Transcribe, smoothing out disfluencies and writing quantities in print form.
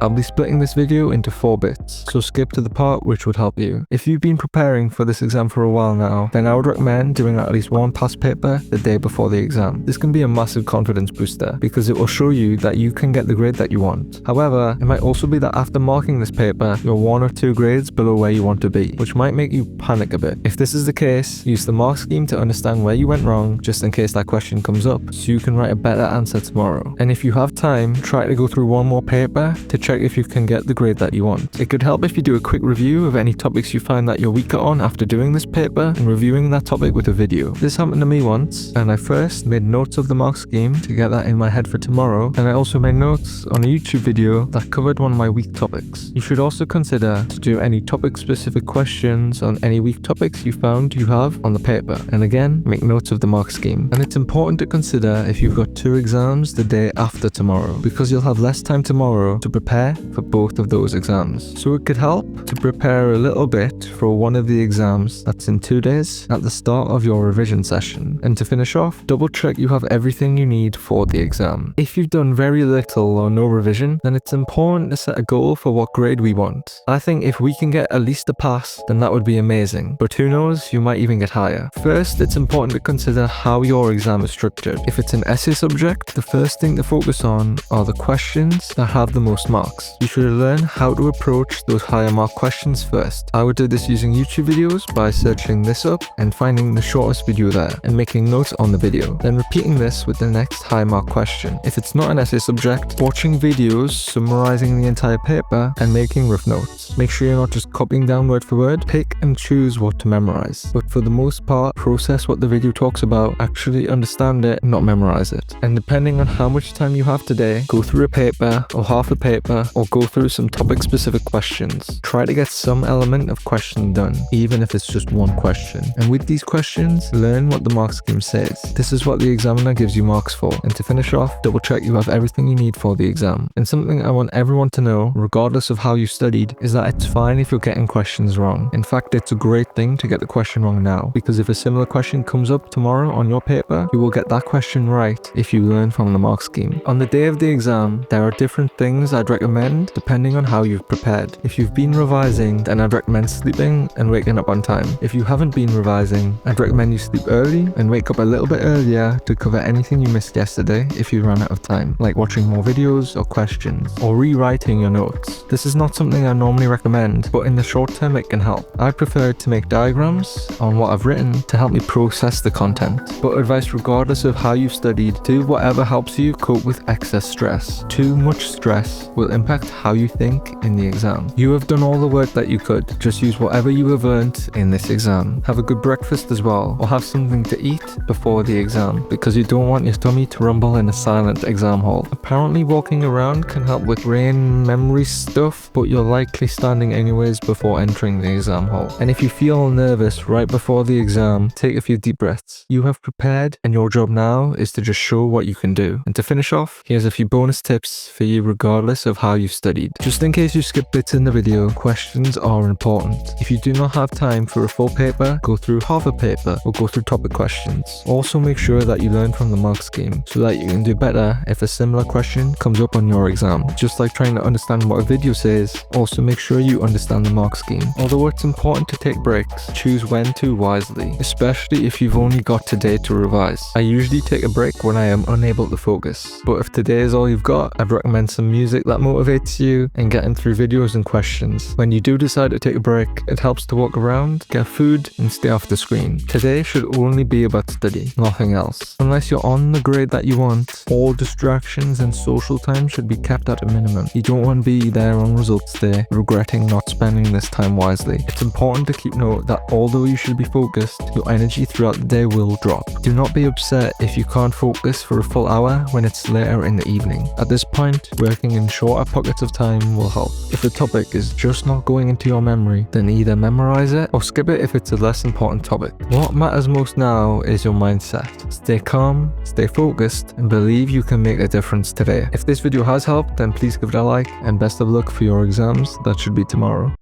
I'll be splitting this video into 4 bits, so skip to the part which would help you. If you've been preparing for this exam for a while now, then I would recommend doing at least one past paper the day before the exam. This can be a massive confidence booster because it will show you that you can get the grade that you want. However, it might also be that after marking this paper, you're 1 or 2 grades below where you want to be, which might make you panic a bit. If this is the case, use the mark scheme to understand where you went wrong just in case that question comes up, so you can write a better answer tomorrow. And if you have time, try to go through one more paper to check if you can get the grade that you want. It could help if you do a quick review of any topics you find that you're weaker on after doing this paper and reviewing that topic with a video. This happened to me once, and I first made notes of the mark scheme to get that in my head for tomorrow, and I also made notes on a YouTube video that covered one of my weak topics. You should also consider to do any topic-specific questions on any weak topics you found you have on the paper, and again, make notes of the mark scheme. And it's important to consider if you've got 2 exams the day after tomorrow, because you'll have less time tomorrow to prepare for both of those exams. So it could help to prepare a little bit for one of the exams that's in 2 days at the start of your revision session. And to finish off, double check you have everything you need for the exam. If you've done very little or no revision, then it's important to set a goal for what grade we want. I think if we can get at least a pass, then that would be amazing, but who knows, you might even get higher. First, it's important to consider how your exam is structured. If it's an essay subject, the first thing to focus on are the questions that have the most marks. You should learn how to approach those higher mark questions first. I would do this using YouTube videos by searching this up and finding the shortest video there and making notes on the video, then repeating this with the next high mark question. If it's not an essay subject, watching videos summarizing the entire paper and making rough notes. Make sure you're not just copying down word for word, pick and choose what to memorize. But for the most part, process what the video talks about, actually understand it, not memorize it. And depending on how much time you have today, go through a paper or half a paper or go through some topic specific questions. Try to get some element of question done, even if it's just one question. And with these questions, learn what the mark scheme says. This is what the examiner gives you marks for. And to finish off, double check you have everything you need for the exam. And something I want everyone to know, regardless of how you studied, is that it's fine if you're getting questions wrong. In fact, it's a great thing to get the question wrong now, because if a similar question comes up tomorrow on your paper, you will get that question right if you learn from the mark scheme. On the day of the exam, there are different things I'd recommend depending on how you've prepared. If you've been revising, then I'd recommend sleeping and waking up on time. If you haven't been revising, I'd recommend you sleep early and wake up a little bit earlier to cover anything you missed yesterday if you ran out of time, like watching more videos or questions, or rewriting your notes. This is not something I normally recommend, but in the short term it can help. I prefer to make diagrams on what I've written to help me process the content. But advice regardless of how you've studied, do whatever helps you cope with excess stress. Too much stress will impact how you think in the exam. You have done all the work that you could. Just use whatever you have earned in this exam. Have a good breakfast as well, or have something to eat before the exam, because you don't want your tummy to rumble in a silent exam hall. Apparently walking around can help with brain memory stuff, but you're likely standing anyways before entering the exam hall. And if you feel nervous right before the exam, take a few deep breaths. You have prepared, and your job now is to just show what you can do. And to finish off, here's a few bonus tips for you regardless of how you've studied. Just in case you skip bits in the video, questions are important. If you do not have time for a full paper, go through half a paper or go through topic questions. Also make sure that you learn from the mark scheme so that you can do better if a similar question comes up on your exam. Just like trying to understand what a video says, also make sure you understand the mark scheme. Although it's important to take breaks, choose when to wisely, especially if you've only got today to revise. I usually take a break when I am unable to focus, but if today is all you've got, I'd recommend some music that motivates you and getting through videos and questions. When you do decide to take a break, it helps to walk around, get food, and stay off the screen. Today should only be about study, nothing else. Unless you're on the grade that you want, all distractions and social time should be kept at a minimum. You don't want to be there on results day, regretting not spending this time wisely. It's important to keep note that although you should be focused, your energy throughout the day will drop. Do not be upset if you can't focus for a full hour when it's later in the evening. At this point, working in shorter pockets of time will help. If the topic is just not going into your memory, then either memorize it or skip it if it's a less important topic. What matters most now is your mindset. Stay calm, stay focused, and believe you can make a difference today. If this video has helped, then please give it a like, and best of luck for your exams that should be tomorrow.